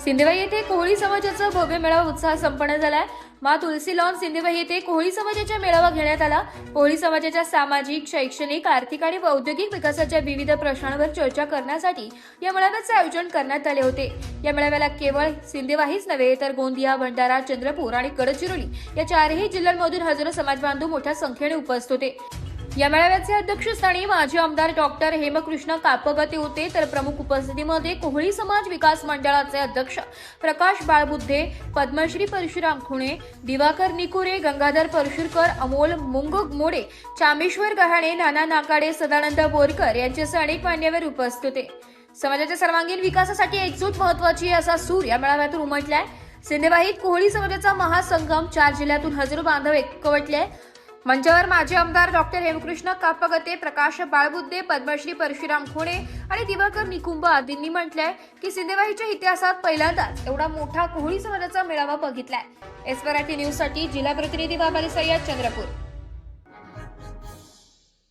सिंदेवाही येथे कोहळी समाजाचा भव्य मेळावा उत्साहात संपन्न झालाय। मा तुलसी लॉन सिंदेवाही येथे कोहळी समाजाचा मेळावा घेण्यात आला। कोहळी समाजाच्या सामाजिक, शैक्षणिक, आर्थिक आणि औद्योगिक विकासाच्या विविध प्रश्नांवर चर्चा करण्यासाठी या मेळाव्याचे आयोजन करण्यात आले होते। या मेळाव्याला केवळ सिंदेवाहीच नव्हे तर गोंदिया, भंडारा, चंद्रपूर आणि गडचिरोली या चारही जिल्ह्यांमधून हजारो समाजबांधव मोठ्या संख्येने उपस्थित होते। या मेळाव्याचे अध्यक्षस्थानी माजी आमदार डॉक्टर हेमकृष्ण कापगते होते, तर प्रमुख उपस्थितीमध्ये कोहळी समाज विकास मंडळाचे अध्यक्ष प्रकाश बाळबुद्धे, पद्मश्री परशुराम खुणे, दिवाकर निकुरे, गंगाधर परशुरकर, अमोल मुंगमोडे, चामेश्वर गहाणे, नाना नाकाडे, सदानंद बोरकर यांच्यासह अनेक मान्यवर उपस्थित होते। समाजाच्या सर्वांगीण विकासासाठी एकजूट महत्त्वाची असा सूर या मेळाव्यातून उमटलाय। सिंदेवाहीत कोहळी समाजाचा महासंगम, 4 जिल्ह्यातून हजारो बांधव एकवटले। मंचावर माजी आमदार डॉक्टर हेमकृष्ण कापगते, प्रकाश बाळबुद्धे, पद्मश्री परशुराम खुणे आणि दिवाकर निकुंभ आदींनी म्हटलंय की सिंदेवाहीच्या इतिहासात पहिल्यांदाच एवढा मोठा कोहळी समाजाचा मेळावा बघितलाय। एस मराठी न्यूज साठी जिल्हा प्रतिनिधी बाबाली सय्यद, चंद्रपूर।